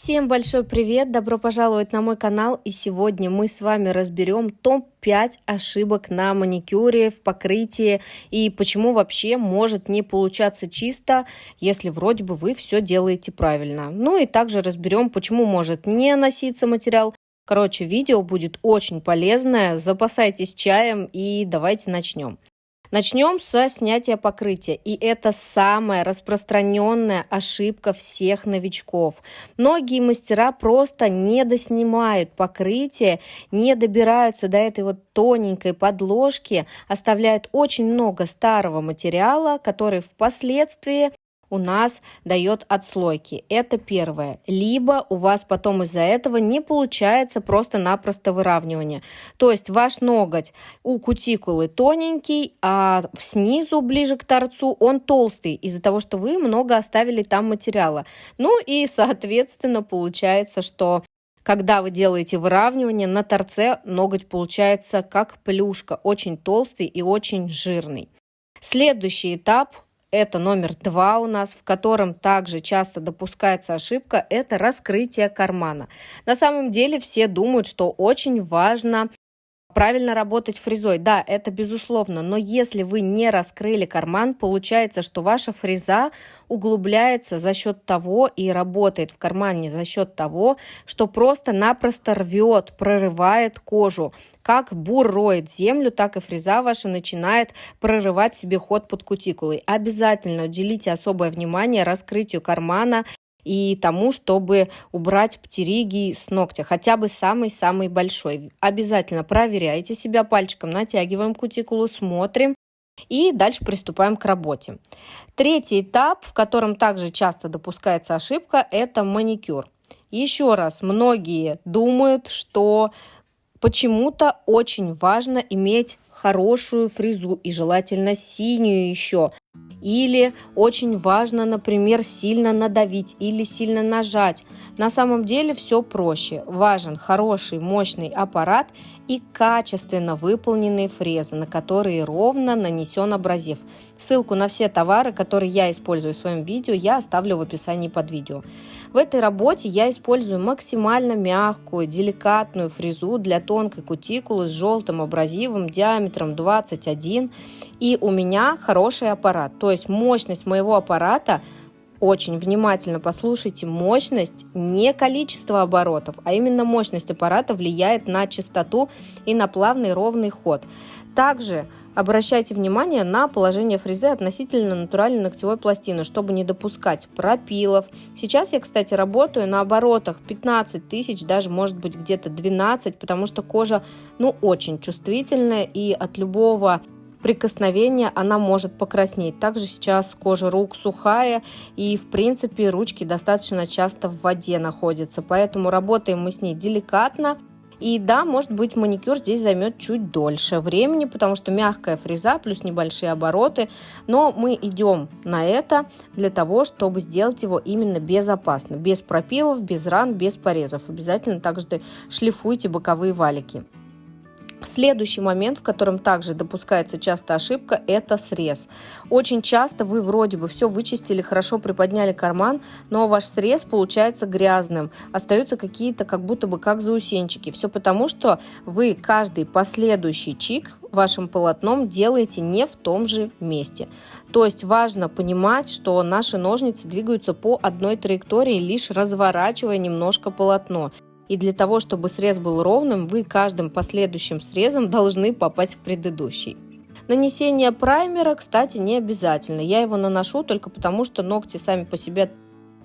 Всем большой привет! Добро пожаловать на мой канал. И сегодня мы с вами разберем топ-5 ошибок на маникюре, в покрытии и почему вообще может не получаться чисто, если вроде бы вы все делаете правильно. Ну и также разберем, почему может не носиться материал. Короче, видео будет очень полезное. Запасайтесь чаем и давайте начнем. Начнем со снятия покрытия. И это самая распространенная ошибка всех новичков. Многие мастера просто не доснимают покрытие, не добираются до этой вот тоненькой подложки, оставляют очень много старого материала, который впоследствии у нас дает отслойки. Это первое. Либо у вас потом из-за этого не получается просто-напросто выравнивание. То есть ваш ноготь у кутикулы тоненький, а снизу, ближе к торцу, он толстый, из-за того, что вы много оставили там материала. Ну и, соответственно, получается, что когда вы делаете выравнивание, на торце ноготь получается как плюшка, очень толстый и очень жирный. Следующий этап – это номер 2 у нас, в котором также часто допускается ошибка, это раскрытие кармана. На самом деле все думают, что очень важно правильно работать фрезой. Да, это безусловно, но если вы не раскрыли карман, получается, что ваша фреза углубляется за счет того и работает в кармане за счет того, что просто-напросто рвет, прорывает кожу. Как бур роет землю, так и фреза ваша начинает прорывать себе ход под кутикулой. Обязательно уделите особое внимание раскрытию кармана и тому, чтобы убрать птериги с ногтя, хотя бы самый-самый большой. Обязательно проверяйте себя пальчиком, натягиваем кутикулу, смотрим и дальше приступаем к работе. Третий этап, в котором также часто допускается ошибка, это маникюр. Еще раз, многие думают, что почему-то очень важно иметь хорошую фрезу и желательно синюю еще. Или очень важно, например, сильно надавить или сильно нажать. На самом деле все проще. Важен хороший, мощный аппарат и качественно выполненные фрезы, на которые ровно нанесен абразив. Ссылку на все товары, которые я использую в своем видео, я оставлю в описании под видео. В этой работе я использую максимально мягкую, деликатную фрезу для тонкой кутикулы с желтым абразивом диаметром 21. И у меня хороший аппарат. То есть мощность моего аппарата, очень внимательно послушайте, мощность не количество оборотов, а именно мощность аппарата влияет на частоту и на плавный ровный ход. Также обращайте внимание на положение фрезы относительно натуральной ногтевой пластины, чтобы не допускать пропилов. Сейчас я, кстати, работаю на оборотах 15 тысяч, даже может быть где-то 12, потому что кожа очень чувствительная и от любого прикосновения она может покраснеть. Также сейчас кожа рук сухая и в принципе ручки достаточно часто в воде находятся, поэтому работаем мы с ней деликатно. И да, может быть, маникюр здесь займет чуть дольше времени, потому что мягкая фреза плюс небольшие обороты, но мы идем на это для того, чтобы сделать его именно безопасно, без пропилов, без ран, без порезов. Обязательно также шлифуйте боковые валики. Следующий момент, в котором также допускается часто ошибка, это срез. Очень часто вы вроде бы все вычистили, хорошо приподняли карман, но ваш срез получается грязным. Остаются какие-то как будто бы как заусенчики. Все потому, что вы каждый последующий чик вашим полотном делаете не в том же месте. То есть важно понимать, что наши ножницы двигаются по одной траектории, лишь разворачивая немножко полотно. И для того, чтобы срез был ровным, вы каждым последующим срезом должны попасть в предыдущий. Нанесение праймера, кстати, не обязательно. Я его наношу только потому, что ногти сами по себе от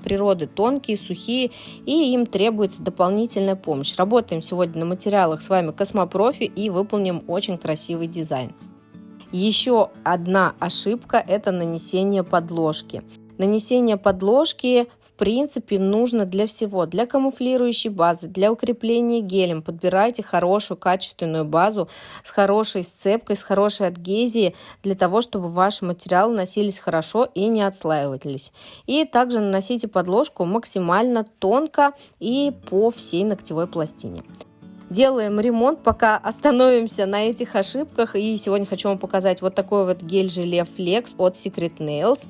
природы тонкие, сухие, и им требуется дополнительная помощь. Работаем сегодня на материалах с вами Космопрофи и выполним очень красивый дизайн. Еще одна ошибка – это нанесение подложки. Нанесение подложки в принципе нужно для всего, для камуфлирующей базы, для укрепления гелем. Подбирайте хорошую качественную базу с хорошей сцепкой, с хорошей адгезией, для того, чтобы ваши материалы носились хорошо и не отслаивались. И также наносите подложку максимально тонко и по всей ногтевой пластине. Делаем ремонт, пока остановимся на этих ошибках. И сегодня хочу вам показать вот такой вот гель-желе Flex от Secret Nails.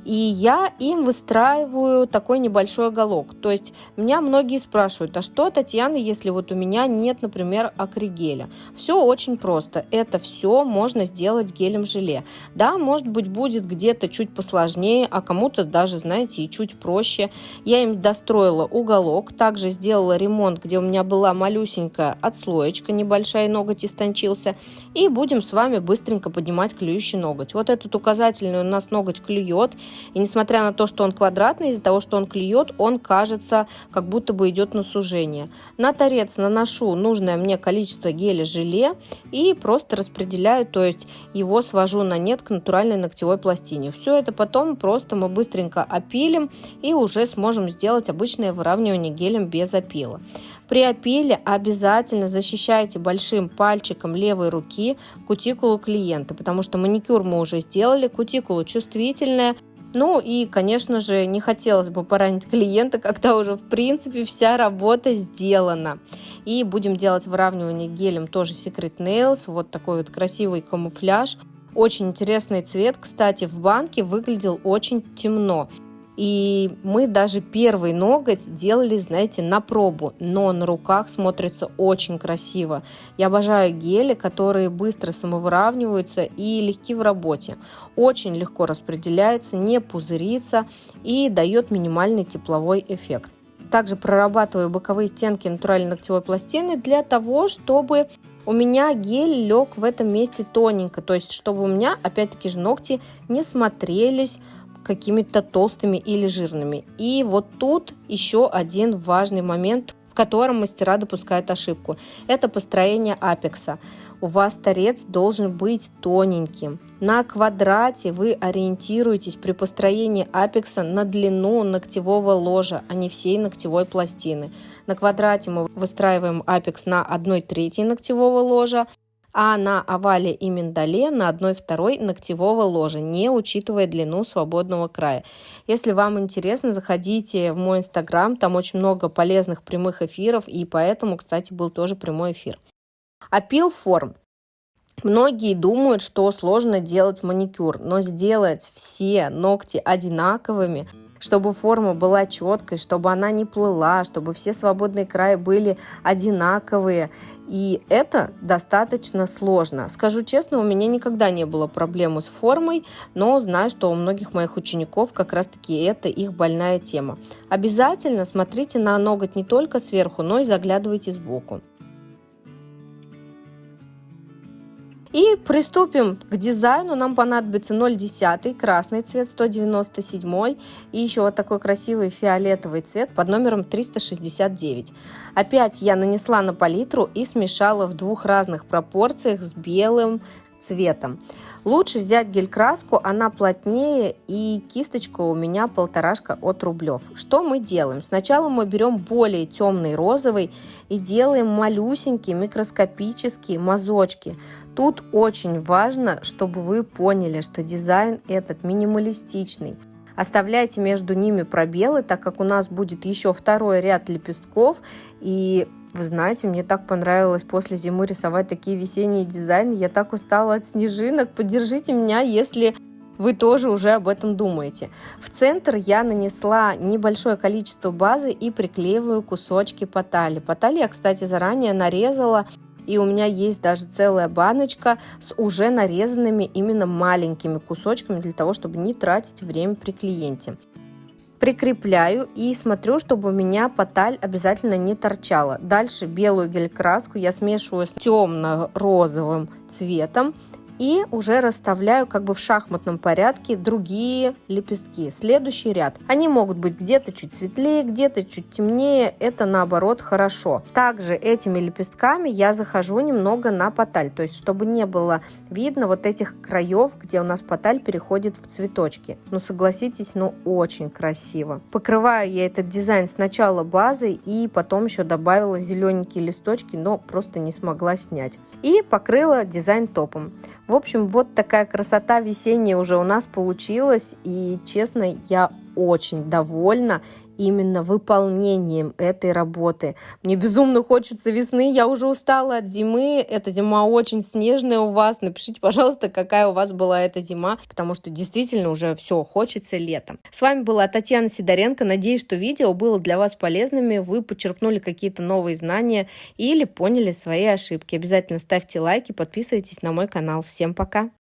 И я им выстраиваю такой небольшой уголок. То есть меня многие спрашивают, а что, Татьяна, если вот у меня нет, например, акригеля? Все очень просто. Это все можно сделать гелем-желе. Да, может быть, будет где-то чуть посложнее, а кому-то даже, знаете, и чуть проще. Я им достроила уголок, также сделала ремонт, где у меня была малюсенькая отслоечка небольшая, ноготь истончился. И будем с вами быстренько поднимать клюющий ноготь. Вот этот указательный у нас ноготь клюет. И несмотря на то, что он квадратный, из-за того, что он клюет, он кажется, как будто бы идет на сужение. На торец наношу нужное мне количество геля-желе и просто распределяю, то есть его свожу на нет к натуральной ногтевой пластине. Все это потом просто мы быстренько опилим и уже сможем сделать обычное выравнивание гелем без опила. При опиле обязательно защищайте большим пальчиком левой руки кутикулу клиента, потому что маникюр мы уже сделали, кутикула чувствительная. Ну и, конечно же, не хотелось бы поранить клиента, когда уже, в принципе, вся работа сделана. И будем делать выравнивание гелем тоже Secret Nails. Вот такой вот красивый камуфляж. Очень интересный цвет. Кстати, в банке выглядел очень темно. И мы даже первый ноготь делали, знаете, на пробу, но на руках смотрится очень красиво. Я обожаю гели, которые быстро самовыравниваются и легки в работе. Очень легко распределяется, не пузырится и дает минимальный тепловой эффект. Также прорабатываю боковые стенки натуральной ногтевой пластины для того, чтобы у меня гель лег в этом месте тоненько, то есть чтобы у меня, опять-таки же, ногти не смотрелись какими-то толстыми или жирными. И вот тут еще один важный момент, в котором мастера допускают ошибку. Это построение апекса. У вас торец должен быть тоненьким. На квадрате вы ориентируетесь при построении апекса на длину ногтевого ложа, а не всей ногтевой пластины. На квадрате мы выстраиваем апекс на 1/3 ногтевого ложа, а на овале и миндале на 1/2 ногтевого ложа, не учитывая длину свободного края. Если вам интересно, заходите в мой инстаграм, там очень много полезных прямых эфиров, и поэтому, кстати, был тоже прямой эфир. Опил форм. Многие думают, что сложно делать маникюр, но сделать все ногти одинаковыми, чтобы форма была четкой, чтобы она не плыла, чтобы все свободные края были одинаковые. И это достаточно сложно. Скажу честно, у меня никогда не было проблемы с формой, но знаю, что у многих моих учеников как раз-таки это их больная тема. Обязательно смотрите на ноготь не только сверху, но и заглядывайте сбоку. И приступим к дизайну. Нам понадобится 0,10 красный цвет, 197 и еще вот такой красивый фиолетовый цвет под номером 369. Опять я нанесла на палитру и смешала в двух разных пропорциях с белым цветом. Лучше взять гель-краску, она плотнее, и кисточка у меня 1,5 от Рублев. Что мы делаем? Сначала мы берем более темный розовый и делаем малюсенькие микроскопические мазочки. Тут очень важно, чтобы вы поняли, что дизайн этот минималистичный. Оставляйте между ними пробелы, так как у нас будет еще второй ряд лепестков. И вы знаете, мне так понравилось после зимы рисовать такие весенние дизайны. Я так устала от снежинок. Поддержите меня, если вы тоже уже об этом думаете. В центр я нанесла небольшое количество базы и приклеиваю кусочки патали. Патали я, кстати, заранее нарезала. И у меня есть даже целая баночка с уже нарезанными именно маленькими кусочками для того, чтобы не тратить время при клиенте. Прикрепляю и смотрю, чтобы у меня паталь обязательно не торчала. Дальше белую гель-краску я смешиваю с темно-розовым цветом и уже расставляю как бы в шахматном порядке другие лепестки. Следующий ряд. Они могут быть где-то чуть светлее, где-то чуть темнее. Это наоборот хорошо. Также этими лепестками я захожу немного на паталь. То есть, чтобы не было видно вот этих краев, где у нас паталь переходит в цветочки. Ну, согласитесь, ну очень красиво. Покрываю я этот дизайн сначала базой и потом еще добавила зелененькие листочки, но просто не смогла снять. И покрыла дизайн топом. В общем, вот такая красота весенняя уже у нас получилась, и, честно, я очень довольна именно выполнением этой работы. Мне безумно хочется весны, я уже устала от зимы. Эта зима очень снежная у вас. Напишите, пожалуйста, какая у вас была эта зима, потому что действительно уже все, хочется летом. С вами была Татьяна Сидоренко. Надеюсь, что видео было для вас полезными, вы почерпнули какие-то новые знания или поняли свои ошибки. Обязательно ставьте лайки, подписывайтесь на мой канал. Всем пока!